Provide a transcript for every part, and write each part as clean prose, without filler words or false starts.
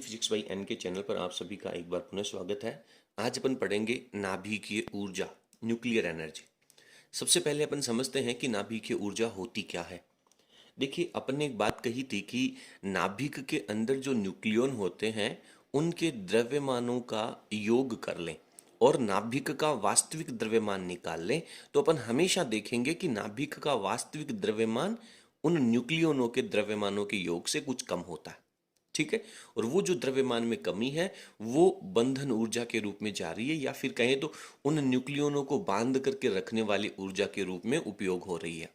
Physics by N के channel पर आप सभी का एक बार पुनः स्वागत है। आज अपन पढ़ेंगे नाभिकीय ऊर्जा, न्यूक्लियर एनर्जी। सबसे पहले अपन समझते हैं कि नाभिकीय ऊर्जा होती क्या है। देखिए, अपन ने एक बात कही थी कि नाभिक के अंदर जो न्यूक्लियन होते हैं उनके द्रव्यमानों का योग कर लें और नाभिक का वास्तविक द्रव्यमान निकाल लें, तो अपन हमेशा देखेंगे कि नाभिक का वास्तविक द्रव्यमान उन न्यूक्लियनों के द्रव्यमानों के योग से कुछ कम होता है। ठीक है। और वो जो द्रव्यमान में कमी है वो बंधन ऊर्जा के रूप में जा रही है, या फिर कहें तो उन न्यूक्लियनों को बांध करके रखने वाली ऊर्जा के रूप में उपयोग हो रही है।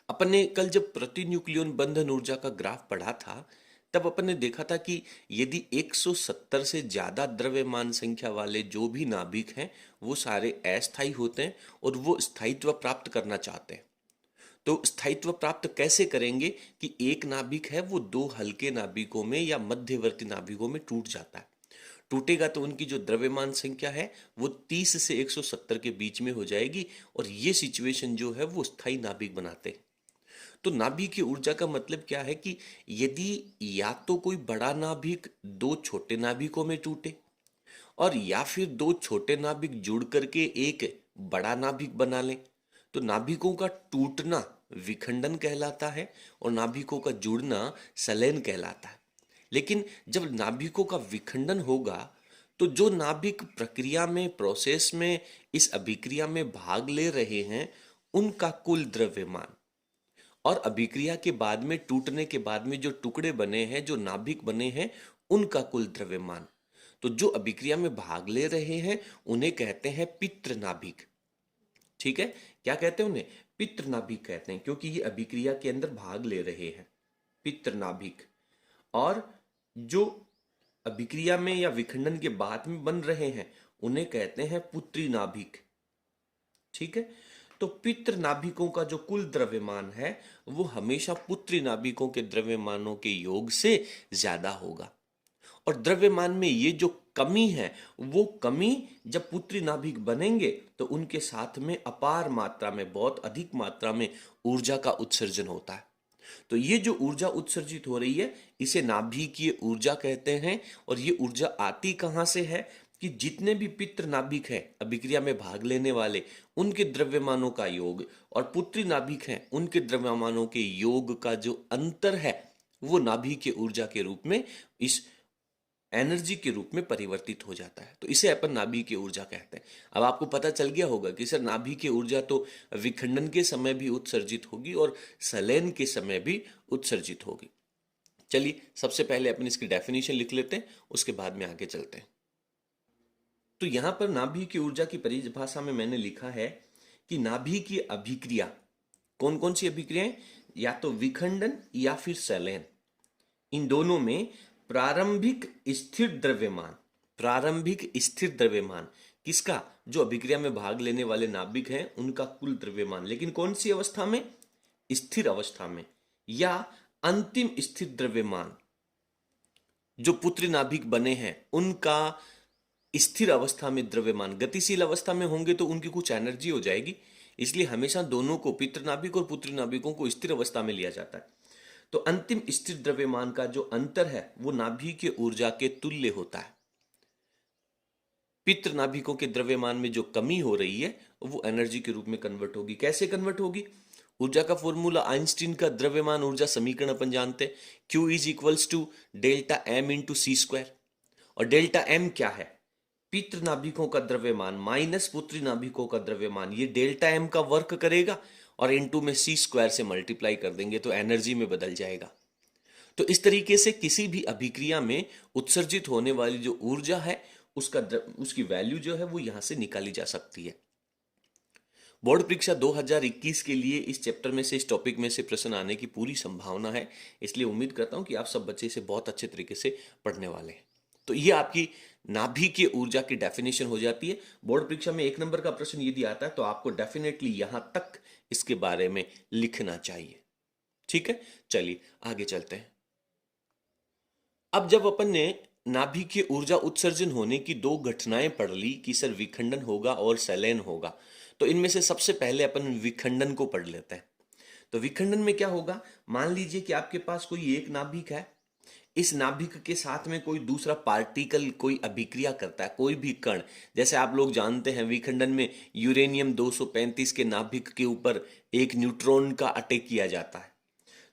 अपन ने कल जब प्रति न्यूक्लियन बंधन ऊर्जा का ग्राफ पढ़ा था, तब अपन ने देखा था कि यदि 170 से ज्यादा द्रव्यमान संख्या वाले जो भी नाभिक हैं वो सारे अस्थायी होते हैं और वो स्थायित्व प्राप्त करना चाहते हैं। तो स्थायित्व प्राप्त कैसे करेंगे कि एक नाभिक है वो दो हल्के नाभिकों में या मध्यवर्ती नाभिकों में टूट जाता है। टूटेगा तो उनकी जो द्रव्यमान संख्या है वो 30 से 170 के बीच में हो जाएगी, और ये सिचुएशन जो है वो स्थायी नाभिक बनाते हैं। तो नाभिक की ऊर्जा का मतलब क्या है कि यदि या तो कोई बड़ा नाभिक दो छोटे नाभिकों में टूटे, और या फिर दो छोटे नाभिक जुड़ करके एक बड़ा नाभिक बना लें, तो नाभिकों का टूटना विखंडन कहलाता है और नाभिकों का जुड़ना संलयन कहलाता है। लेकिन जब नाभिकों का विखंडन होगा तो जो नाभिक प्रक्रिया में, प्रोसेस में, इस अभिक्रिया में भाग ले रहे हैं उनका कुल द्रव्यमान, और अभिक्रिया के बाद में, टूटने के बाद में जो टुकड़े बने हैं, जो नाभिक बने हैं, उनका कुल द्रव्यमान, तो जो अभिक्रिया में भाग ले रहे हैं उन्हें कहते हैं पित्र नाभिक। ठीक है, क्या कहते हैं उन्हें? पित्र नाभिक कहते हैं, क्योंकि ये अभिक्रिया के अंदर भाग ले रहे हैं, पित्र नाभिक। और जो अभिक्रिया में या विखंडन के बाद में बन रहे हैं उन्हें कहते हैं पुत्री नाभिक। ठीक है, तो पित्र नाभिकों का जो कुल द्रव्यमान है वो हमेशा पुत्री नाभिकों के द्रव्यमानों के योग से ज्यादा होगा। और द्रव्यमान में ये जो कमी है वो कमी जब पुत्री नाभिक बनेंगे तो उनके साथ में अपार मात्रा में, बहुत अधिक मात्रा में ऊर्जा का उत्सर्जन होता है। तो ये जो ऊर्जा उत्सर्जित हो रही है इसे नाभिकीय ऊर्जा कहते हैं। और ये ऊर्जा आती कहां से है कि जितने भी पित्र नाभिक हैं अभिक्रिया में भाग लेने वाले, उनके द्रव्यमानों का योग, और पुत्री नाभिक हैं उनके द्रव्यमानों के योग का जो अंतर है वो नाभिकीय ऊर्जा के रूप में, इस एनर्जी के रूप में परिवर्तित हो जाता है। तो इसे अपन नाभिकीय ऊर्जा कहते हैं। अब आपको पता चल गया होगा कि सर नाभिकीय ऊर्जा तो विखंडन के समय भी उत्सर्जित होगी और संलयन के समय भी उत्सर्जित होगी। चलिए, सबसे पहले अपन इसकी डेफिनेशन लिख लेते हैं, उसके बाद में आगे चलते हैं। तो यहां पर नाभिकीय ऊर्जा की परिभाषा में मैंने लिखा है कि नाभिकीय अभिक्रिया, कौन कौन सी अभिक्रियाएं? या तो विखंडन या फिर संलयन, इन दोनों में प्रारंभिक स्थिर द्रव्यमान, प्रारंभिक स्थिर द्रव्यमान किसका? जो अभिक्रिया में भाग लेने वाले नाभिक हैं उनका कुल द्रव्यमान, लेकिन कौन सी अवस्था में? स्थिर अवस्था में। या अंतिम स्थिर द्रव्यमान, जो पुत्री नाभिक बने हैं उनका स्थिर अवस्था में द्रव्यमान। गतिशील अवस्था में होंगे तो उनकी कुछ एनर्जी हो जाएगी, इसलिए हमेशा दोनों को, पित्र नाभिक और पुत्री नाभिकों को, स्थिर अवस्था में लिया जाता है। तो अंतिम स्थिर द्रव्यमान का जो अंतर है वो नाभिकीय ऊर्जा के तुल्य होता है। पित्र नाभिकों के द्रव्यमान में जो कमी हो रही है वो एनर्जी के रूप में कन्वर्ट होगी। कैसे कन्वर्ट होगी? ऊर्जा का फॉर्मूला आइंस्टीन का द्रव्यमान ऊर्जा समीकरण अपन जानते हैं, Q is equals to delta m into c square. और डेल्टा एम क्या है? पित्र नाभिकों का द्रव्यमान माइनस पुत्री नाभिकों का द्रव्यमान, ये डेल्टा एम का वर्क करेगा और इनटू में सी स्क्वायर से मल्टीप्लाई कर देंगे तो एनर्जी में बदल जाएगा। तो इस तरीके से किसी भी अभिक्रिया में उत्सर्जित होने वाली जो ऊर्जा है उसकी वैल्यू जो है वो यहां से निकाली जा सकती है। बोर्ड परीक्षा 2021 के लिए इस चैप्टर में से, इस टॉपिक में से प्रश्न आने की पूरी संभावना है, इसलिए उम्मीद करता हूं कि आप सब बच्चे इसे बहुत अच्छे तरीके से पढ़ने वाले हैं। तो ये आपकी नाभिकीय ऊर्जा की डेफिनेशन हो जाती है। बोर्ड परीक्षा में 1 नंबर का प्रश्न यदि आता है तो आपको डेफिनेटली यहां तक इसके बारे में लिखना चाहिए। ठीक है, चलिए आगे चलते हैं। अब जब अपन ने नाभिकीय ऊर्जा उत्सर्जन होने की 2 घटनाएं पढ़ ली कि सर विखंडन होगा और संलयन होगा, तो इनमें से सबसे पहले अपन विखंडन को पढ़ लेते हैं। तो विखंडन में क्या होगा? मान लीजिए कि आपके पास कोई एक नाभिक है, इस नाभिक के साथ में कोई दूसरा पार्टिकल कोई अभिक्रिया करता है, कोई भी कण, जैसे आप लोग जानते हैं विखंडन में यूरेनियम 235 के नाभिक के ऊपर एक न्यूट्रॉन का अटैक किया जाता है।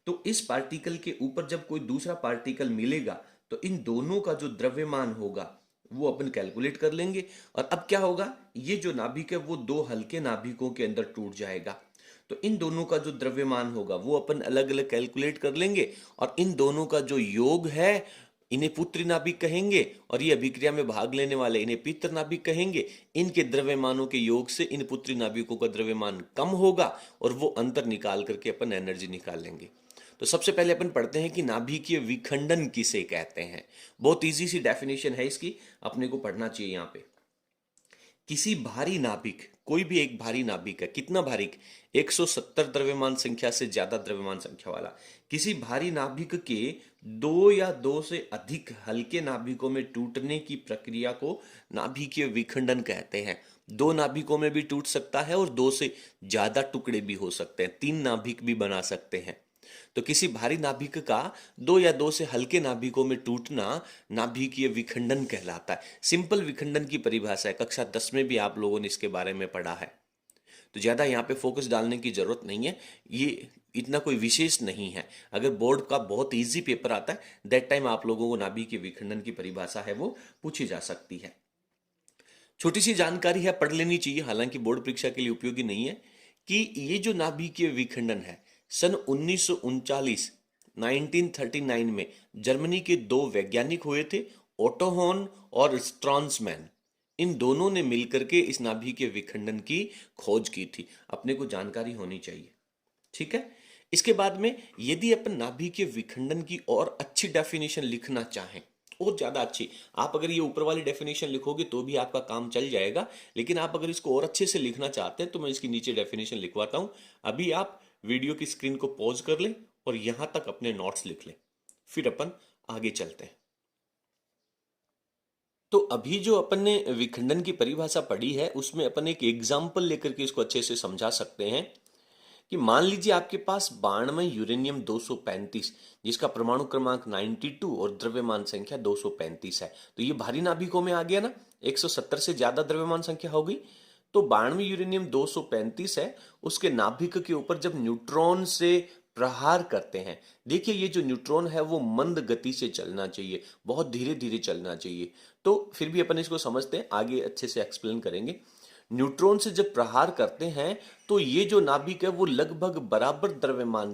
तो इस पार्टिकल के ऊपर जब कोई दूसरा पार्टिकल मिलेगा तो इन दोनों का जो द्रव्यमान होगा वो अपन कैलकुलेट कर लेंगे। और अब क्या होगा, ये जो नाभिक है वो दो हल्के नाभिकों के अंदर टूट जाएगा। तो इन दोनों का जो द्रव्यमान होगा वो अपन अलग अलग कैलकुलेट कर लेंगे, और इन दोनों का जो योग है इन्हें पुत्री नाभिक कहेंगे, और ये अभिक्रिया में भाग लेने वाले इन्हें पित्र नाभिक कहेंगे। इनके द्रव्यमानों के योग से इन पुत्री नाभिकों का द्रव्यमान कम होगा और वो अंतर निकाल करके अपन एनर्जी निकाल लेंगे। तो सबसे पहले अपन पढ़ते हैं कि नाभिकीय विखंडन किसे कहते हैं। बहुत इजी सी डेफिनेशन है इसकी, अपने को पढ़ना चाहिए यहाँ पे। किसी भारी नाभिक, कोई भी एक भारी नाभिक है, कितना भारी, 170 द्रव्यमान संख्या से ज्यादा द्रव्यमान संख्या वाला, किसी भारी नाभिक के दो या दो से अधिक हल्के नाभिकों में टूटने की प्रक्रिया को नाभिकीय विखंडन कहते हैं। दो नाभिकों में भी टूट सकता है और दो से ज्यादा टुकड़े भी हो सकते हैं, 3 नाभिक भी बना सकते हैं। तो किसी भारी नाभिक का दो या दो से हल्के नाभिकों में टूटना नाभिकीय विखंडन कहलाता है। सिंपल विखंडन की परिभाषा है, कक्षा 10 में भी आप लोगों ने इसके बारे में पढ़ा है, तो ज्यादा यहाँ पे फोकस डालने की जरूरत नहीं है, ये इतना कोई विशेष नहीं है। अगर बोर्ड का बहुत इजी पेपर आता है दैट टाइम आप लोगों को नाभिकीय विखंडन की परिभाषा है वो पूछी जा सकती है। छोटी सी जानकारी है, पढ़ लेनी चाहिए, हालांकि बोर्ड परीक्षा के लिए उपयोगी नहीं है, कि ये जो नाभिकीय विखंडन है सन 1939 में जर्मनी के दो वैज्ञानिक हुए थे, ओटो हॉर्न और स्ट्रॉन्समैन। इन दोनों ने मिलकर के इस नाभिकीय विखंडन की खोज की थी, अपने को जानकारी होनी चाहिए, ठीक है। इसके बाद में यदि अपन नाभिकीय विखंडन की और अच्छी डेफिनेशन लिखना चाहें, और ज्यादा अच्छी, आप अगर ये ऊपर वाली डेफिनेशन लिखोगे तो भी आपका काम चल जाएगा, लेकिन आप अगर इसको और अच्छे से लिखना चाहते हैं तो मैं इसकी नीचे डेफिनेशन लिखवाता हूं। अभी आप वीडियो की स्क्रीन को पॉज कर लें और यहां तक अपने नोट्स लिख लें, फिर अपन आगे चलते हैं। तो अभी जो अपन ने विखंडन की परिभाषा पढ़ी है उसमें अपन एक एग्जाम्पल लेकर के इसको अच्छे से समझा सकते हैं कि मान लीजिए आपके पास बाण में यूरेनियम 235 जिसका परमाणु क्रमांक 92 और द्रव्यमान संख्या 235 है। तो ये भारी नाभिकों में आ गया ना, 170 से ज्यादा द्रव्यमान संख्या हो गई। तो बाण में यूरेनियम 235 है, उसके नाभिक के ऊपर जब न्यूट्रॉन से प्रहार करते हैं, देखिए ये जो न्यूट्रॉन है वो मंद गति से चलना चाहिए, बहुत धीरे धीरे चलना चाहिए। तो फिर भी अपन इसको समझते हैं, आगे अच्छे से एक्सप्लेन करेंगे। न्यूट्रॉन से जब प्रहार करते हैं तो ये जो नाभिक है वो लगभग बराबर द्रव्यमान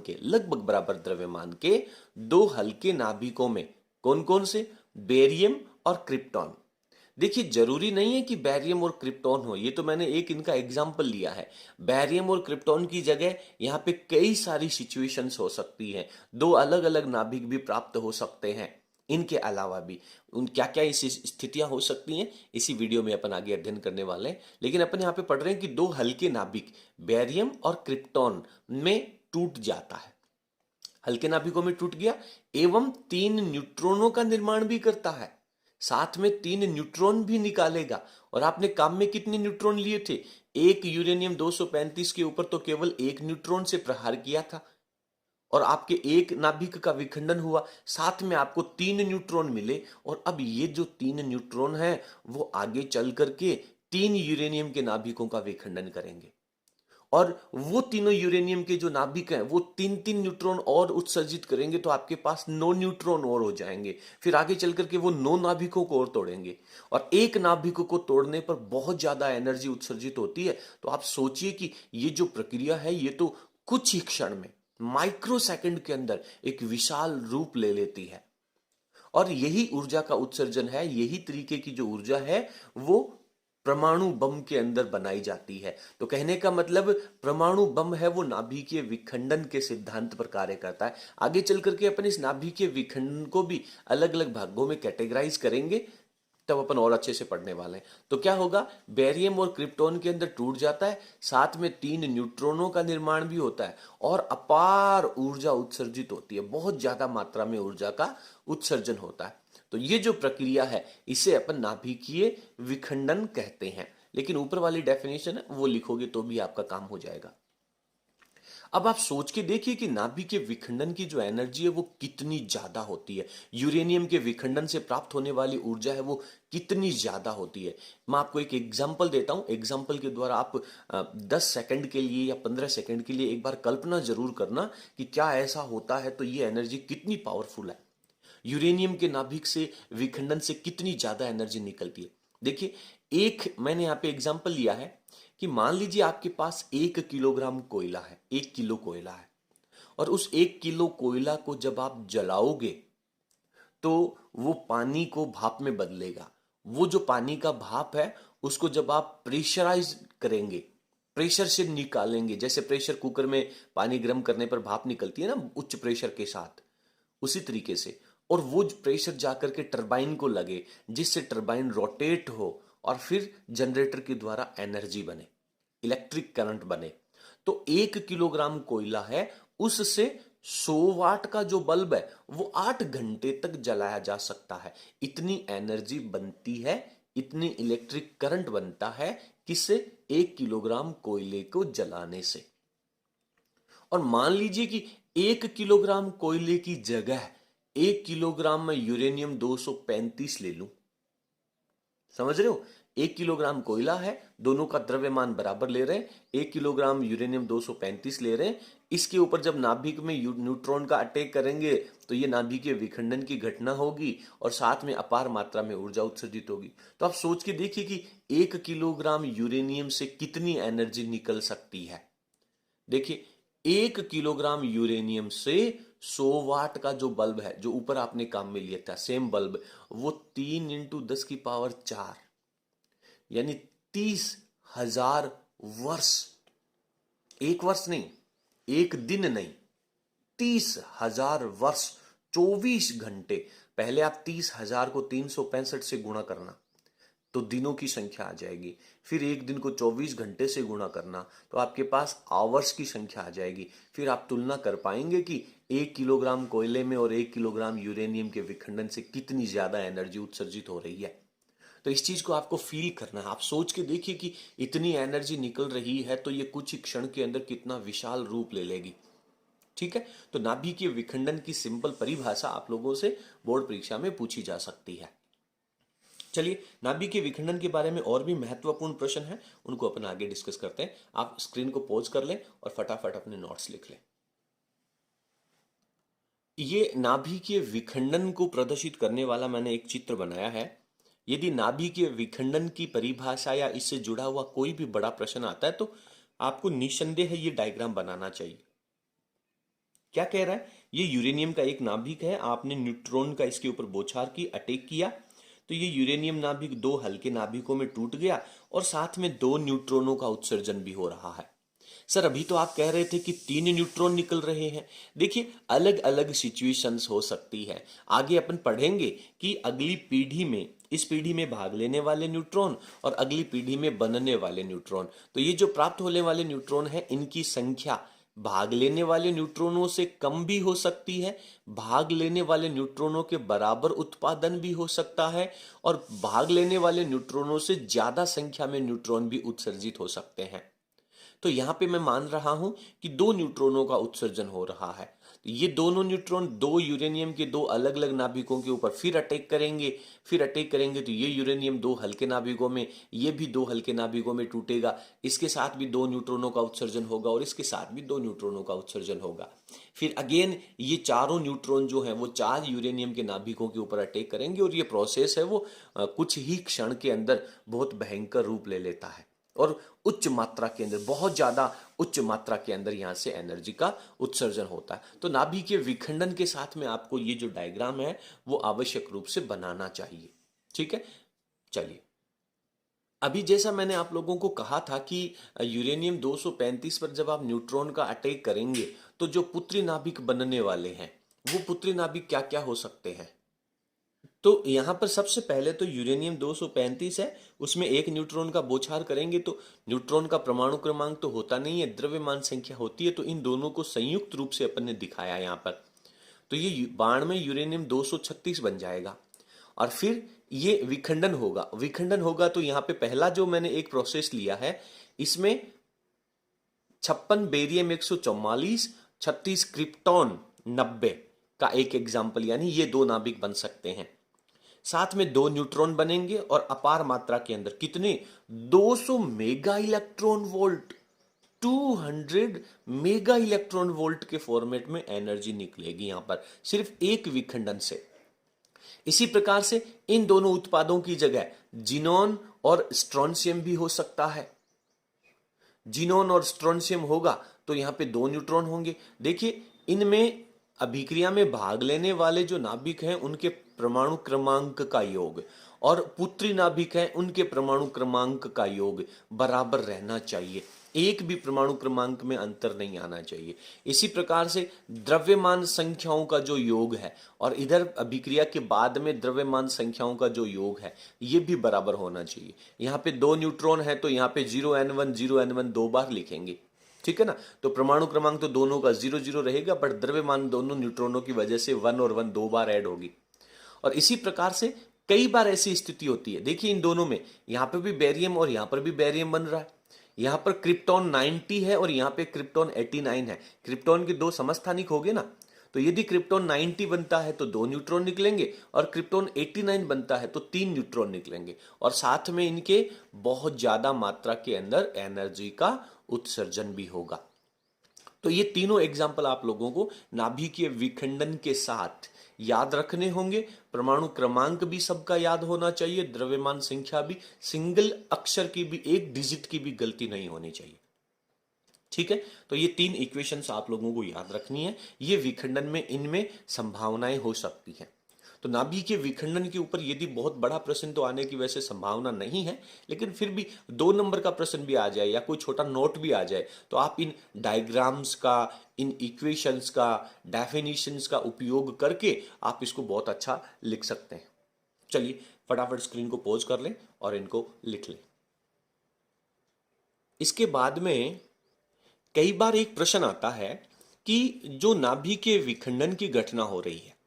के दो हल्के नाभिकों में, कौन कौन से, बेरियम और क्रिप्टॉन। देखिए जरूरी नहीं है कि बैरियम और क्रिप्टॉन हो, ये तो मैंने एक इनका एग्जाम्पल लिया है। बैरियम और क्रिप्टॉन की जगह यहाँ पे कई सारी सिचुएशंस हो सकती हैं, दो अलग अलग नाभिक भी प्राप्त हो सकते हैं। इनके अलावा भी उन क्या क्या ऐसी स्थितियां हो सकती हैं इसी वीडियो में अपन आगे अध्ययन करने वाले हैं। लेकिन अपन यहाँ पे पढ़ रहे हैं कि दो हल्के नाभिक बैरियम और क्रिप्टॉन में टूट जाता है, हल्के नाभिकों में टूट गया एवं 3 न्यूट्रॉनों का निर्माण भी करता है, साथ में 3 न्यूट्रॉन भी निकालेगा। और आपने काम में कितने न्यूट्रॉन लिए थे, एक यूरेनियम 235 के ऊपर तो केवल 1 न्यूट्रॉन से प्रहार किया था और आपके एक नाभिक का विखंडन हुआ, साथ में आपको 3 न्यूट्रॉन मिले। और अब ये जो 3 न्यूट्रॉन हैं वो आगे चल करके 3 यूरेनियम के नाभिकों का विखंडन करेंगे, और वो तीनों यूरेनियम के जो नाभिक हैं वो 3-3 न्यूट्रॉन और उत्सर्जित करेंगे, तो आपके पास 9 न्यूट्रॉन और हो जाएंगे। फिर आगे चल करके वो 9 नाभिकों को और तोड़ेंगे, और एक नाभिक को तोड़ने पर बहुत ज्यादा एनर्जी उत्सर्जित होती है। तो आप सोचिए कि ये जो प्रक्रिया है ये तो कुछ ही क्षण में, माइक्रो सेकंड के अंदर एक विशाल रूप ले लेती है। और यही ऊर्जा का उत्सर्जन है, यही तरीके की जो ऊर्जा है वो परमाणु बम के अंदर बनाई जाती है। तो कहने का मतलब परमाणु बम है वो नाभिकीय विखंडन के सिद्धांत पर कार्य करता है। आगे चल करके अपन इस नाभिकीय विखंडन को भी अलग अलग भागों में कैटेगराइज करेंगे, तब अपन और अच्छे से पढ़ने वाले हैं। तो क्या होगा, बेरियम और क्रिप्टॉन के अंदर टूट जाता है, साथ में 3 न्यूट्रॉनों का निर्माण भी होता है और अपार ऊर्जा उत्सर्जित होती है, बहुत ज्यादा मात्रा में ऊर्जा का उत्सर्जन होता है। तो ये जो प्रक्रिया है इसे अपन नाभिकीय विखंडन कहते हैं। लेकिन ऊपर वाली डेफिनेशन है वो लिखोगे तो भी आपका काम हो जाएगा। अब आप सोच के देखिए कि नाभिक के विखंडन की जो एनर्जी है वो कितनी ज्यादा होती है, यूरेनियम के विखंडन से प्राप्त होने वाली ऊर्जा है वो कितनी ज्यादा होती है। मैं आपको एक एग्जांपल देता हूं, एग्जांपल के द्वारा आप 10 सेकंड के लिए या 15 सेकंड के लिए एक बार कल्पना जरूर करना कि क्या ऐसा होता है तो ये एनर्जी कितनी पावरफुल है। यूरेनियम के नाभिक से विखंडन से कितनी ज्यादा एनर्जी निकलती है। देखिए, एक मैंने यहाँ पे एग्जांपल लिया है कि मान लीजिए आपके पास 1 किलोग्राम कोयला है, 1 किलो कोयला है, और उस 1 किलो कोयला को जब आप जलाओगे तो वो पानी को भाप में बदलेगा। वो जो पानी का भाप है उसको जब आप प्रेशराइज करेंगे, प्रेशर से निकालेंगे, जैसे प्रेशर कुकर में पानी गर्म करने पर भाप निकलती है ना उच्च प्रेशर के साथ, उसी तरीके से। और वो प्रेशर जाकर के टरबाइन को लगे, जिससे टरबाइन रोटेट हो और फिर जनरेटर के द्वारा एनर्जी बने, इलेक्ट्रिक करंट बने। तो 1 किलोग्राम कोयला है, उससे 100 वाट का जो बल्ब है वो 8 घंटे तक जलाया जा सकता है। इतनी एनर्जी बनती है, इतनी इलेक्ट्रिक करंट बनता है, किससे? 1 किलोग्राम कोयले को जलाने से। और मान लीजिए कि 1 किलोग्राम कोयले की जगह 1 किलोग्राम में यूरेनियम 235 ले लूं। समझ रहे हो? 1 किलोग्राम कोयला है, दोनों का द्रव्यमान बराबर ले रहे हैं, 1 किलोग्राम यूरेनियम 235 ले रहे हैं। इसके ऊपर जब नाभिक में न्यूट्रॉन का अटैक करेंगे तो ये नाभिकीय विखंडन की घटना होगी और साथ में अपार मात्रा में ऊर्जा उत्सर्जित होगी। तो आप सोच के देखिए कि 1 किलोग्राम यूरेनियम से कितनी एनर्जी निकल सकती है। देखिए, 1 किलोग्राम यूरेनियम से 100 वाट का जो बल्ब है, जो ऊपर आपने काम में लिया था सेम बल्ब, वो 3 × 10⁴ यानी 30,000 वर्ष, एक वर्ष नहीं, एक दिन नहीं, 30,000 वर्ष, 24 घंटे। पहले आप 30,000 को 365 से गुणा करना तो दिनों की संख्या आ जाएगी, फिर एक दिन को 24 घंटे से गुणा करना तो आपके पास आवर्स की संख्या आ जाएगी। फिर आप तुलना कर पाएंगे कि 1 किलोग्राम कोयले में और 1 किलोग्राम यूरेनियम के विखंडन से कितनी ज्यादा एनर्जी उत्सर्जित हो रही है। तो इस चीज को आपको फील करना है। आप सोच के देखिए कि इतनी एनर्जी निकल रही है तो ये कुछ ही क्षण के अंदर कितना विशाल रूप ले लेगी। ठीक है, तो नाभिकीय विखंडन की सिंपल परिभाषा आप लोगों से बोर्ड परीक्षा में पूछी जा सकती है। चलिए, नाभिकीय विखंडन के बारे में और भी महत्वपूर्ण प्रश्न हैं, उनको अपन आगे डिस्कस करते हैं। आप स्क्रीन को पॉज कर लें और फटाफट अपने नोट्स लिख लें। ये नाभिकीय विखंडन को प्रदर्शित करने वाला मैंने एक चित्र बनाया है। यदि नाभिकीय विखंडन की परिभाषा या इससे जुड़ा हुआ कोई भी बड़ा प्रश्न आता है तो आपको निस्संदेह ये डायग्राम बनाना चाहिए। क्या कह रहा है? ये यूरेनियम का एक नाभिक है, आपने न्यूट्रॉन का इसके ऊपर बौछार की, अटैक किया, तो ये यूरेनियम नाभिक दो हल्के नाभिकों में टूट गया और साथ में 2 न्यूट्रॉनों का उत्सर्जन भी हो रहा है। सर, अभी तो आप कह रहे थे कि 3 न्यूट्रॉन निकल रहे हैं। देखिए, अलग अलग सिचुएशंस हो सकती है। आगे अपन पढ़ेंगे कि अगली पीढ़ी में, इस पीढ़ी में भाग लेने वाले न्यूट्रॉन और अगली पीढ़ी में बनने वाले न्यूट्रॉन, तो ये जो प्राप्त होने वाले न्यूट्रॉन है इनकी संख्या भाग लेने वाले न्यूट्रॉनों से कम भी हो सकती है, भाग लेने वाले न्यूट्रॉनों के बराबर उत्पादन भी हो सकता है, और भाग लेने वाले न्यूट्रॉनों से ज्यादा संख्या में न्यूट्रॉन भी उत्सर्जित हो सकते हैं। तो यहां पे मैं मान रहा हूं कि 2 न्यूट्रॉनों का उत्सर्जन हो रहा है। तो ये दोनों न्यूट्रॉन 2 यूरेनियम के 2 अलग अलग नाभिकों के ऊपर फिर अटैक करेंगे, तो ये यूरेनियम 2 हल्के नाभिकों में, ये भी 2 हल्के नाभिकों में टूटेगा, इसके साथ भी 2 न्यूट्रॉनों का उत्सर्जन होगा और इसके साथ भी 2 न्यूट्रॉनों का उत्सर्जन होगा। फिर अगेन ये चारों न्यूट्रॉन जो है वो 4 यूरेनियम के नाभिकों के ऊपर अटैक करेंगे और ये प्रोसेस है वो कुछ ही क्षण के अंदर बहुत भयंकर रूप ले लेता है और उच्च मात्रा के अंदर, बहुत ज्यादा उच्च मात्रा के अंदर यहां से एनर्जी का उत्सर्जन होता है। तो नाभिकीय विखंडन के साथ में आपको ये जो डायग्राम है वो आवश्यक रूप से बनाना चाहिए। ठीक है, चलिए, अभी जैसा मैंने आप लोगों को कहा था कि यूरेनियम 235 पर जब आप न्यूट्रॉन का अटैक करेंगे तो जो पुत्री नाभिक बनने वाले हैं वो पुत्री नाभिक क्या क्या हो सकते हैं। तो यहां पर सबसे पहले तो यूरेनियम 235 है, उसमें एक न्यूट्रॉन का बौछार करेंगे तो न्यूट्रॉन का परमाणु क्रमांक तो होता नहीं है, द्रव्यमान संख्या होती है, तो इन दोनों को संयुक्त रूप से अपन ने दिखाया यहां पर। तो ये बाण में यूरेनियम 236 बन जाएगा और फिर ये विखंडन होगा तो यहां पे पहला जो मैंने एक प्रोसेस लिया है, इसमें 56 बेरियम 144, 36 क्रिप्टॉन 90 का एक एग्जाम्पल, यानी ये दो नाभिक बन सकते हैं। साथ में दो न्यूट्रॉन बनेंगे और अपार मात्रा के अंदर कितने 200 mega electron volt, 200 mega electron volt के फॉर्मेट में एनर्जी निकलेगी यहां पर सिर्फ एक विखंडन से। इसी प्रकार से इन दोनों उत्पादों की जगह जिनोन और स्ट्रोंशियम भी हो सकता है। जिनोन और स्ट्रोंशियम होगा तो यहां पे दो न्यूट्रॉन होंगे। देखिए इनमें अभिक्रिया में भाग लेने वाले जो नाभिक हैं उनके परमाणु क्रमांक का योग और पुत्री नाभिक हैं उनके परमाणु क्रमांक का योग बराबर रहना चाहिए, एक भी परमाणु क्रमांक में अंतर नहीं आना चाहिए। इसी प्रकार से द्रव्यमान संख्याओं का जो योग है और इधर अभिक्रिया के बाद में द्रव्यमान संख्याओं का जो योग है ये भी बराबर होना चाहिए। यहाँ पे दो न्यूट्रॉन है तो यहाँ पे 0n1 0n1 दो बार लिखेंगे, ठीक है ना। तो परमाणु क्रमांक तो दोनों का 0 0 रहेगा, बट द्रव्यमान दोनों न्यूट्रॉनों की वजह से 1 और 1 दो बार ऐड होगी। और इसी प्रकार से कई बार ऐसी स्थिति होती है, देखिए इन दोनों में यहां पे भी बेरियम और यहां पर भी बेरियम बन रहा है। यहां पर क्रिप्टॉन 90 है और यहां पे क्रिप्टॉन 89 है। क्रिप्टॉन के दो समस्थानिक हो गए ना, तो यदि क्रिप्टॉन 90 बनता है तो दो न्यूट्रॉन निकलेंगे और क्रिप्टॉन 89 बनता है तो तीन न्यूट्रॉन निकलेंगे और साथ में इनके बहुत ज्यादा मात्रा के अंदर एनर्जी का उत्सर्जन भी होगा। तो ये तीनों एग्जाम्पल आप लोगों को नाभिकीय विखंडन के साथ याद रखने होंगे। परमाणु क्रमांक भी सबका याद होना चाहिए, द्रव्यमान संख्या भी, सिंगल अक्षर की भी, एक डिजिट की भी गलती नहीं होनी चाहिए, ठीक है। तो ये तीन इक्वेशंस आप लोगों को याद रखनी है। ये विखंडन में इनमें संभावनाएं हो सकती हैं। तो नाभिकीय विखंडन के ऊपर यदि बहुत बड़ा प्रश्न तो आने की वैसे संभावना नहीं है, लेकिन फिर भी 2 नंबर का प्रश्न भी आ जाए या कोई छोटा नोट भी आ जाए तो आप इन डायग्राम्स का, इन इक्वेशंस का, डेफिनेशंस का उपयोग करके आप इसको बहुत अच्छा लिख सकते हैं। चलिए फटाफट स्क्रीन को पॉज कर लें और इनको लिख लें। इसके बाद में कई बार एक प्रश्न आता है कि जो नाभिकीय विखंडन की घटना हो रही है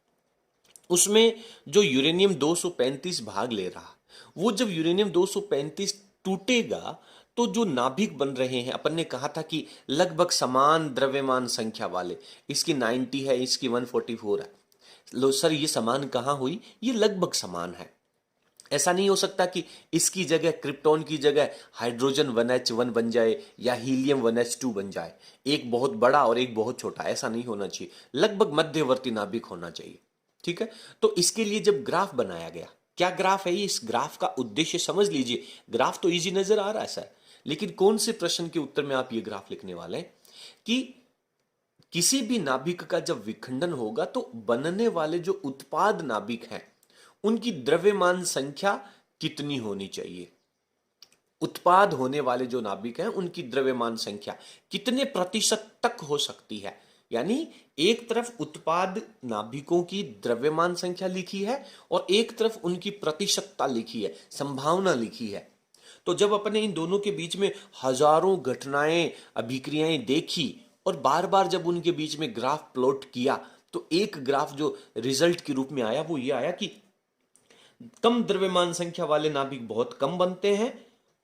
उसमें जो यूरेनियम 235 भाग ले रहा, वो जब यूरेनियम 235 टूटेगा तो जो नाभिक बन रहे हैं, अपन ने कहा था कि लगभग समान द्रव्यमान संख्या वाले, इसकी 90 है, इसकी 144 है। लो सर ये समान कहाँ हुई? ये लगभग समान है। ऐसा नहीं हो सकता कि इसकी जगह क्रिप्टॉन की जगह हाइड्रोजन 1H1 बन जाए या हीलियम 1H2 बन जाए, एक बहुत बड़ा और एक बहुत छोटा, ऐसा नहीं होना चाहिए। लगभग मध्यवर्ती नाभिक होना चाहिए, ठीक है। तो इसके लिए जब ग्राफ बनाया गया, क्या ग्राफ है ये? इस ग्राफ का उद्देश्य समझ लीजिए। ग्राफ तो इजी नजर आ रहा है सर, लेकिन कौन से प्रश्न के उत्तर में आप ये ग्राफ लिखने वाले हैं कि किसी भी नाभिक का जब विखंडन होगा तो बनने वाले जो उत्पाद नाभिक हैं उनकी द्रव्यमान संख्या कितनी होनी चाहिए। उत्पाद होने वाले जो नाभिक हैं उनकी द्रव्यमान संख्या कितने प्रतिशत तक हो सकती है। यानी एक तरफ उत्पाद नाभिकों की द्रव्यमान संख्या लिखी है और एक तरफ उनकी प्रतिशतता लिखी है, संभावना लिखी है। तो जब अपने इन दोनों के बीच में हजारों घटनाएं, अभिक्रियाएं देखी और बार बार जब उनके बीच में ग्राफ प्लॉट किया तो एक ग्राफ जो रिजल्ट के रूप में आया वो ये आया कि कम द्रव्यमान संख्या वाले नाभिक बहुत कम बनते हैं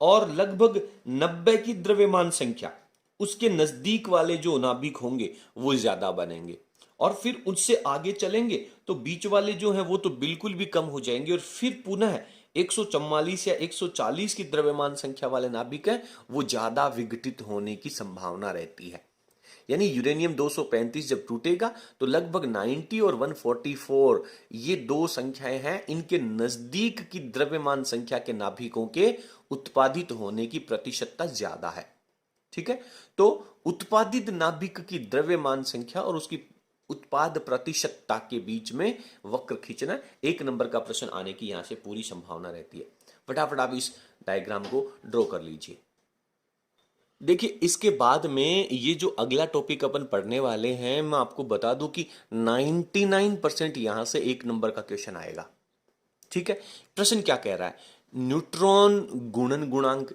और लगभग 90 की द्रव्यमान संख्या उसके नजदीक वाले जो नाभिक होंगे वो ज्यादा बनेंगे। और फिर उससे आगे चलेंगे तो बीच वाले जो हैं वो तो बिल्कुल भी कम हो जाएंगे और फिर पुनः 144 या 140 की द्रव्यमान संख्या वाले नाभिक हैं वो ज्यादा विघटित होने की संभावना रहती है। यानी यूरेनियम 235 जब टूटेगा तो लगभग 90 और 144 ये दो संख्याएं हैं, इनके नजदीक की द्रव्यमान संख्या के नाभिकों के उत्पादित होने की प्रतिशतता ज्यादा है, ठीक है। तो उत्पादित नाभिक की द्रव्यमान संख्या और उसकी उत्पाद प्रतिशतता के बीच में वक्र खींचना 1 नंबर का प्रश्न आने की यहां से पूरी संभावना रहती है। फटाफट आप इस डायग्राम को ड्रॉ कर लीजिए। देखिए इसके बाद में ये जो अगला टॉपिक अपन पढ़ने वाले हैं, मैं आपको बता दूं कि 99% यहां से 1 नंबर का क्वेश्चन आएगा, ठीक है। प्रश्न क्या कह रहा है? न्यूट्रॉन गुणन गुणांक।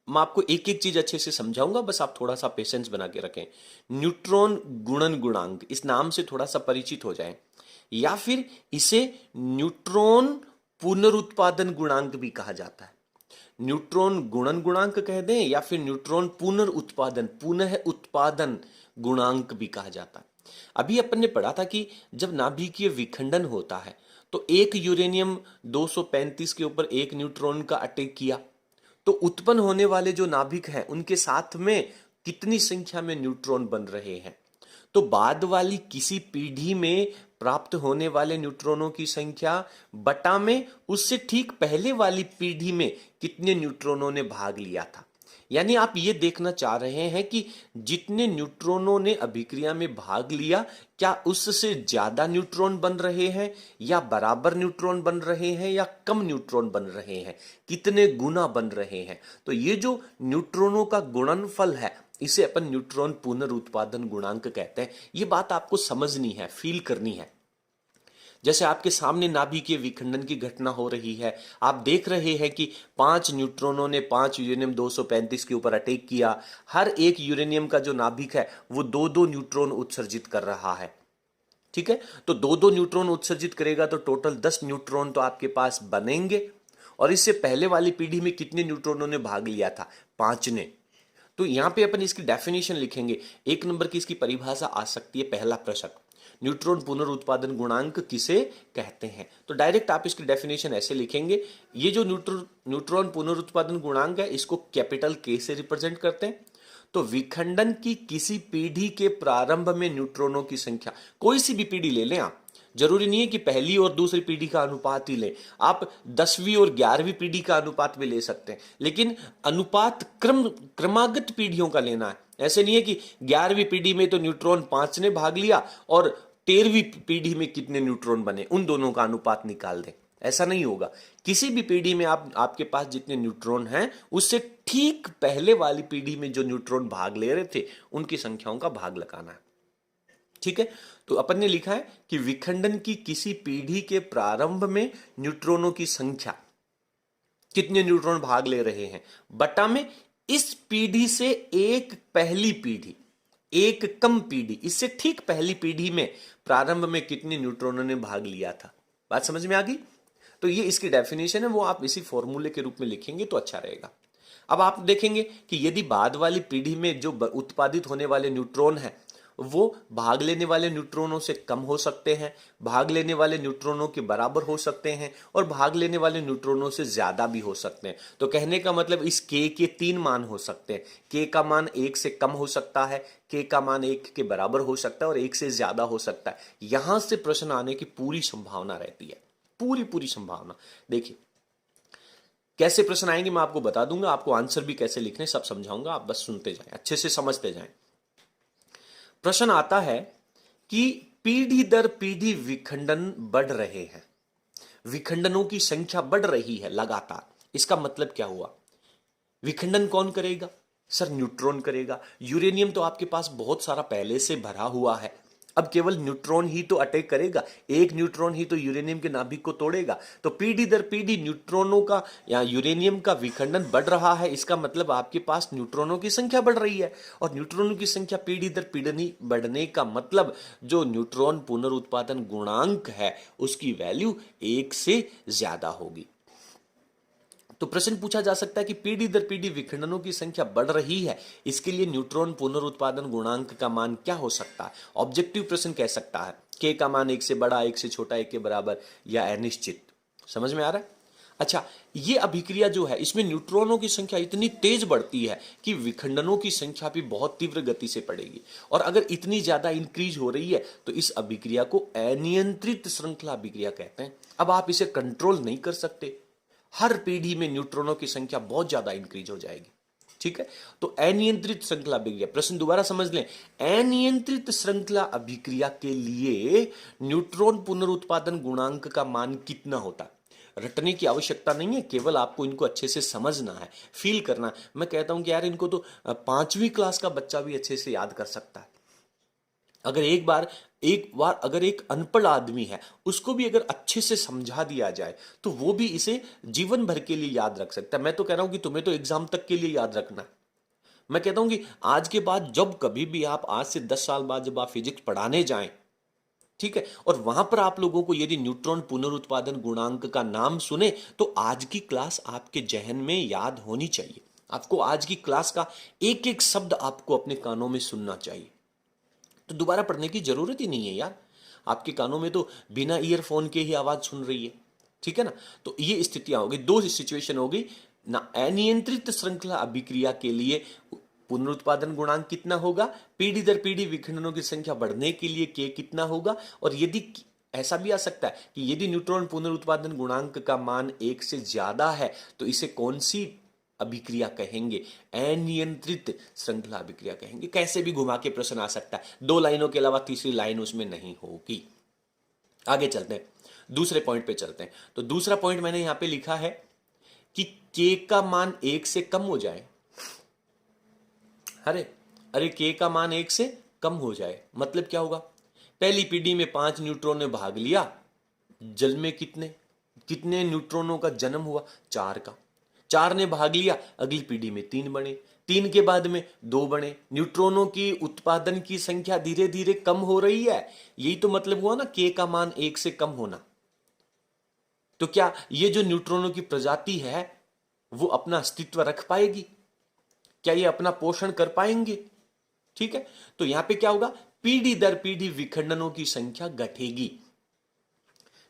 मैं आपको एक एक चीज अच्छे से समझाऊंगा, बस आप थोड़ा सा पेशेंस बना के रखें। न्यूट्रॉन गुणन गुणांक, इस नाम से थोड़ा सा परिचित हो जाएं, या फिर इसे न्यूट्रॉन पुनरुत्पादन गुणांक भी कहा जाता है। न्यूट्रॉन गुणन गुणांक कह दें या फिर न्यूट्रॉन पुनर्उत्पादन पुनः उत्पादन गुणांक भी कहा जाता है। अभी अपन ने पढ़ा था कि जब नाभिकीय विखंडन होता है तो एक यूरेनियम 235 के ऊपर एक न्यूट्रॉन का अटैक किया तो उत्पन्न होने वाले जो नाभिक हैं उनके साथ में कितनी संख्या में न्यूट्रॉन बन रहे हैं। तो बाद वाली किसी पीढ़ी में प्राप्त होने वाले न्यूट्रॉनों की संख्या बटा में उससे ठीक पहले वाली पीढ़ी में कितने न्यूट्रॉनों ने भाग लिया था। यानी आप ये देखना चाह रहे हैं कि जितने न्यूट्रॉनों ने अभिक्रिया में भाग लिया क्या उससे ज्यादा न्यूट्रॉन बन रहे हैं या बराबर न्यूट्रॉन बन रहे हैं या कम न्यूट्रॉन बन रहे हैं, कितने गुना बन रहे हैं। तो ये जो न्यूट्रॉनों का गुणनफल है इसे अपन न्यूट्रॉन पुनरुत्पादन गुणांक कहते हैं। ये बात आपको समझनी है, फील करनी है। जैसे आपके सामने नाभिकीय विखंडन की घटना हो रही है, आप देख रहे हैं कि 5 न्यूट्रॉनों ने 5 यूरेनियम 235 के ऊपर अटैक किया। हर एक यूरेनियम का जो नाभिक है वो 2-2 न्यूट्रॉन उत्सर्जित कर रहा है। ठीक है, तो 2-2 न्यूट्रॉन उत्सर्जित करेगा तो टोटल 10 न्यूट्रॉन तो आपके पास बनेंगे। और इससे पहले वाली पीढ़ी में कितने न्यूट्रॉनों ने भाग लिया था? 5 ने। तो यहां पे अपन इसकी डेफिनेशन लिखेंगे। 1 नंबर की इसकी परिभाषा आ सकती है, पहला प्रश्न, न्यूट्रॉन पुनरुत्पादन गुणांक किसे कहते हैं। तो डायरेक्ट आप इसकी डेफिनेशन ऐसे लिखेंगे, ये जो न्यूट्रॉन पुनरुत्पादन गुणांक है इसको कैपिटल के से रिप्रेजेंट करते हैं। तो विखंडन की किसी पीढ़ी के प्रारंभ में न्यूट्रॉनों की संख्या, कोई सी भी पीढ़ी ले लें आप, जरूरी नहीं है कि पहली और दूसरी पीढ़ी का अनुपात ही लें, आप 10वीं और 11वीं पीढ़ी का अनुपात भी ले सकते हैं, लेकिन अनुपात क्रमागत पीढ़ियों का लेना है। ऐसे नहीं है कि 11वीं पीढ़ी में तो न्यूट्रॉन 5 ने भाग लिया और 13वीं पीढ़ी में कितने न्यूट्रॉन बने उन दोनों का अनुपात निकाल दें, ऐसा नहीं होगा। किसी भी पीढ़ी में आपके पास जितने न्यूट्रॉन हैं उससे ठीक पहले वाली पीढ़ी में जो न्यूट्रॉन भाग ले रहे थे उनकी संख्याओं का भाग लगाना है। ठीक है, तो अपन ने लिखा है कि विखंडन की किसी पीढ़ी के प्रारंभ में न्यूट्रॉनों की संख्या, कितने न्यूट्रॉन भाग ले रहे हैं, बटा में इस पीढ़ी से एक पहली पीढ़ी, एक कम पीढ़ी, इससे ठीक पहली पीढ़ी में प्रारंभ में कितने न्यूट्रॉनों ने भाग लिया था। बात समझ में आ गई? तो ये इसकी डेफिनेशन है, वो आप इसी फॉर्मूले के रूप में लिखेंगे तो अच्छा रहेगा। अब आप देखेंगे कि यदि बाद वाली पीढ़ी में जो उत्पादित होने वाले न्यूट्रॉन हैं वो भाग लेने वाले न्यूट्रॉनों से कम हो सकते हैं, भाग लेने वाले न्यूट्रॉनों के बराबर हो सकते हैं और भाग लेने वाले न्यूट्रॉनों से ज्यादा भी हो सकते हैं। तो कहने का मतलब इस k के 3 मान हो सकते हैं। k का मान 1 से कम हो सकता है, k का मान 1 के बराबर हो सकता है और 1 से ज्यादा हो सकता है। यहां से प्रश्न आने की पूरी संभावना रहती है, पूरी संभावना। देखिए कैसे प्रश्न आएंगे मैं आपको बता दूंगा, आपको आंसर भी कैसे लिखने सब समझाऊंगा, आप बस सुनते जाएं, अच्छे से समझते जाएं। प्रश्न आता है कि पीढ़ी दर पीढ़ी विखंडन बढ़ रहे हैं, विखंडनों की संख्या बढ़ रही है लगातार। इसका मतलब क्या हुआ? विखंडन कौन करेगा? सर न्यूट्रॉन करेगा। यूरेनियम तो आपके पास बहुत सारा पहले से भरा हुआ है, अब केवल न्यूट्रॉन ही तो अटैक करेगा, एक न्यूट्रॉन ही तो यूरेनियम के नाभिक को तोड़ेगा। तो पीढ़ी दर पीढ़ी न्यूट्रॉनों का या यूरेनियम का विखंडन बढ़ रहा है, इसका मतलब आपके पास न्यूट्रॉनों की संख्या बढ़ रही है। और न्यूट्रॉनों की संख्या पीढ़ी दर पीढ़ी बढ़ने का मतलब जो न्यूट्रॉन पुनरुत्पादन गुणांक है उसकी वैल्यू 1 से ज्यादा होगी। तो प्रश्न पूछा जा सकता है कि पीढ़ी दर पीढ़ी विखंडनों की संख्या बढ़ रही है, इसके लिए न्यूट्रॉन पुनरुत्पादन गुणांक का मान क्या हो सकता है? ऑब्जेक्टिव प्रश्न कह सकता है k का मान 1 से बड़ा, 1 से छोटा, 1 के बराबर या अनिश्चित। समझ में आ रहा है? अच्छा, ये अभिक्रिया जो है इसमें न्यूट्रॉनों की संख्या इतनी तेज बढ़ती है कि विखंडनों की संख्या भी बहुत तीव्र गति से बढ़ेगी। और अगर इतनी ज्यादा इंक्रीज हो रही है तो इस अभिक्रिया को अनियंत्रित श्रृंखला अभिक्रिया कहते हैं। अब आप इसे कंट्रोल नहीं कर सकते, हर पीढ़ी में न्यूट्रॉनों की संख्या बहुत ज्यादा इंक्रीज हो जाएगी। ठीक है, तो अनियंत्रित श्रृंखला अभिक्रिया, प्रश्न दोबारा समझ लें, अनियंत्रित श्रृंखला अभिक्रिया के लिए न्यूट्रॉन पुनरुत्पादन गुणांक का मान कितना होता है? रटने की आवश्यकता नहीं है, केवल आपको इनको अच्छे से समझना है, फील करना है। मैं कहता हूं कि यार इनको तो 5वीं क्लास का बच्चा भी अच्छे से याद कर सकता है। अगर एक बार अगर एक अनपढ़ आदमी है उसको भी अगर अच्छे से समझा दिया जाए तो वो भी इसे जीवन भर के लिए याद रख सकता है। मैं तो कह रहा हूं कि तुम्हें तो एग्जाम तक के लिए याद रखना है। मैं कहता हूं कि आज के बाद जब कभी भी आप, आज से 10 साल बाद जब आप फिजिक्स पढ़ाने जाएं, ठीक है। और वहां पर आप लोगों को यदि न्यूट्रॉन पुनरुत्पादन गुणांक का नाम सुने तो आज की क्लास आपके जहन में याद होनी चाहिए। आपको आज की क्लास का एक एक शब्द आपको अपने कानों में सुनना चाहिए। तो दोबारा पढ़ने की जरूरत ही नहीं है यार, आपके कानों में तो बिना ईयरफोन के ही आवाज सुन रही है, ठीक है ना। तो ये स्थितियां होगी, दो सिचुएशन होगी ना। अनियंत्रित श्रृंखला अभिक्रिया के लिए पुनरुत्पादन गुणांक कितना होगा, पीढ़ी दर पीढ़ी विखंडनों की संख्या बढ़ने के लिए के कितना होगा। और यदि ऐसा भी आ सकता है कि यदि न्यूट्रॉन पुनरुत्पादन गुणांक का मान 1 से ज्यादा है तो इसे कौन सी अभिक्रिया कहेंगे, अनियंत्रित श्रृंखला अभिक्रिया कहेंगे। कैसे भी घुमा के प्रश्न आ सकता है, 2 लाइनों के अलावा तीसरी लाइन उसमें नहीं होगी। आगे चलते हैं, दूसरे पॉइंट पे चलते हैं। तो दूसरा पॉइंट मैंने यहां पे लिखा है कि के का मान 1 से कम हो जाए। अरे के का मान 1 से कम हो जाए मतलब क्या होगा, पहली पीढ़ी में 5 न्यूट्रॉन ने भाग लिया, जल में कितने कितने न्यूट्रॉनों का जन्म हुआ, 4 का। 4 ने भाग लिया, अगली पीढ़ी में 3 बने, 3 के बाद में 2 बने। न्यूट्रॉनों की उत्पादन की संख्या धीरे धीरे कम हो रही है। यही तो मतलब हुआ ना के का मान 1 से कम होना। तो क्या ये जो न्यूट्रॉनों की प्रजाति है वो अपना अस्तित्व रख पाएगी, क्या ये अपना पोषण कर पाएंगे, ठीक है। तो यहां पे क्या होगा, पीढ़ी दर पीढ़ी विखंडनों की संख्या घटेगी।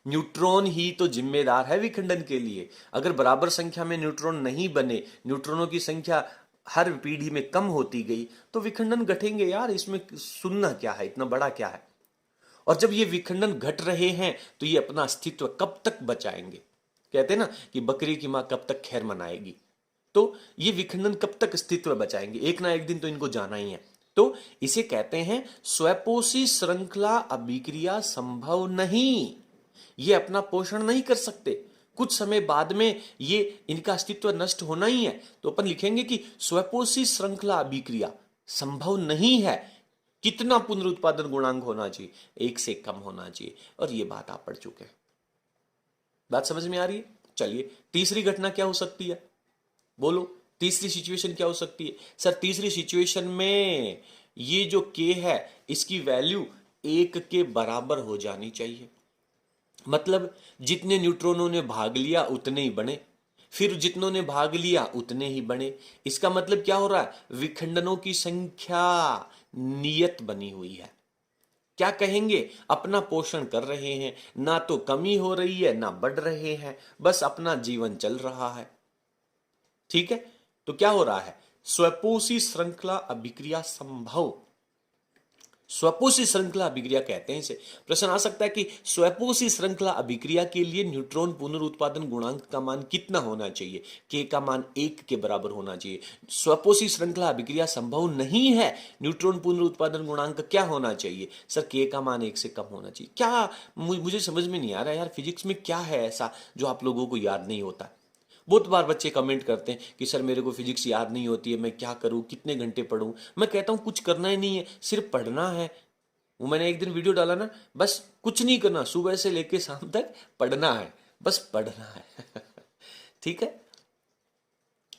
न्यूट्रॉन ही तो जिम्मेदार है विखंडन के लिए। अगर बराबर संख्या में न्यूट्रॉन नहीं बने, न्यूट्रॉनों की संख्या हर पीढ़ी में कम होती गई तो विखंडन घटेंगे यार। इसमें सुनना क्या है, इतना बड़ा क्या है। और जब ये विखंडन घट रहे हैं तो ये अपना अस्तित्व कब तक बचाएंगे। कहते हैं ना कि बकरी की मां कब तक खैर मनाएगी। तो ये विखंडन कब तक अस्तित्व बचाएंगे, एक ना एक दिन तो इनको जाना ही है। तो इसे कहते हैं स्वपोषी श्रृंखला अभिक्रिया संभव नहीं। ये अपना पोषण नहीं कर सकते, कुछ समय बाद में ये इनका अस्तित्व नष्ट होना ही है। तो अपन लिखेंगे कि स्वपोषी श्रृंखला अभिक्रिया संभव नहीं है। कितना पुनरुत्पादन गुणांक होना चाहिए, 1 से कम होना चाहिए। और ये बात आप पढ़ चुके हैं, बात समझ में आ रही है। चलिए तीसरी घटना क्या हो सकती है, बोलो तीसरी सिचुएशन क्या हो सकती है। सर तीसरी सिचुएशन में ये जो के है इसकी वैल्यू 1 के बराबर हो जानी चाहिए। मतलब जितने न्यूट्रॉनों ने भाग लिया उतने ही बने, फिर जितनों ने भाग लिया उतने ही बने। इसका मतलब क्या हो रहा है, विखंडनों की संख्या नियत बनी हुई है। क्या कहेंगे, अपना पोषण कर रहे हैं, ना तो कमी हो रही है ना बढ़ रहे हैं, बस अपना जीवन चल रहा है, ठीक है। तो क्या हो रहा है, स्वपोषी श्रृंखला अभिक्रिया संभव। स्वपोषी श्रृंखला अभिक्रिया कहते हैं इसे। प्रश्न आ सकता है कि स्वपोषी श्रृंखला अभिक्रिया के लिए न्यूट्रॉन पुनरुत्पादन गुणांक का मान कितना होना चाहिए, के का मान 1 के बराबर होना चाहिए। स्वपोषी श्रृंखला अभिक्रिया संभव नहीं है, न्यूट्रॉन पुनरुत्पादन गुणांक क्या होना चाहिए, सर के का मान 1 से कम होना चाहिए। क्या मुझे समझ में नहीं आ रहा यार, फिजिक्स में क्या है ऐसा जो आप लोगों को याद नहीं होता। बहुत बार बच्चे कमेंट करते हैं कि सर मेरे को फिजिक्स याद नहीं होती है, मैं क्या करूं, कितने घंटे पढूं। मैं कहता हूं कुछ करना ही नहीं है, सिर्फ पढ़ना है। वो मैंने एक दिन वीडियो डाला ना, बस कुछ नहीं करना, सुबह से लेके शाम तक पढ़ना है, बस पढ़ना है ठीक है।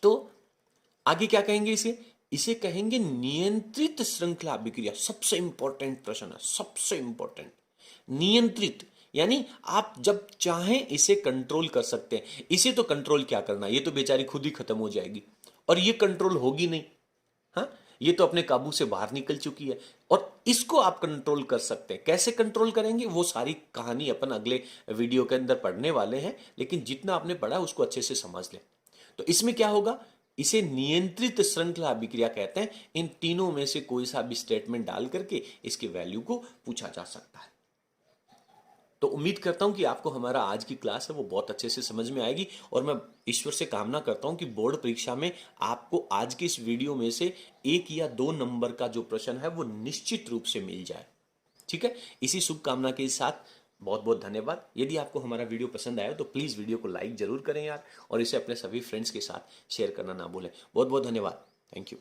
तो आगे क्या कहेंगे इसे, इसे कहेंगे नियंत्रित श्रृंखला अभिक्रिया। सबसे इंपॉर्टेंट प्रश्न है, सबसे इंपॉर्टेंट। नियंत्रित यानी आप जब चाहें इसे कंट्रोल कर सकते हैं। इसे तो कंट्रोल क्या करना, ये तो बेचारी खुद ही खत्म हो जाएगी और ये कंट्रोल होगी नहीं। हाँ, ये तो अपने काबू से बाहर निकल चुकी है और इसको आप कंट्रोल कर सकते हैं। कैसे कंट्रोल करेंगे वो सारी कहानी अपन अगले वीडियो के अंदर पढ़ने वाले हैं, लेकिन जितना आपने पढ़ा उसको अच्छे से समझ लें। तो इसमें क्या होगा, इसे नियंत्रित श्रृंखला अभिक्रिया कहते हैं। इन तीनों में से कोई सा भी स्टेटमेंट डाल करके इसके वैल्यू को पूछा जा सकता है। तो उम्मीद करता हूं कि आपको हमारा आज की क्लास है वो बहुत अच्छे से समझ में आएगी और मैं ईश्वर से कामना करता हूं कि बोर्ड परीक्षा में आपको आज की इस वीडियो में से 1 या 2 नंबर का जो प्रश्न है वो निश्चित रूप से मिल जाए, ठीक है। इसी शुभकामना के साथ बहुत बहुत धन्यवाद। यदि आपको हमारा वीडियो पसंद आया तो प्लीज वीडियो को लाइक जरूर करें यार, और इसे अपने सभी फ्रेंड्स के साथ शेयर करना ना भूलें। बहुत बहुत धन्यवाद, थैंक यू।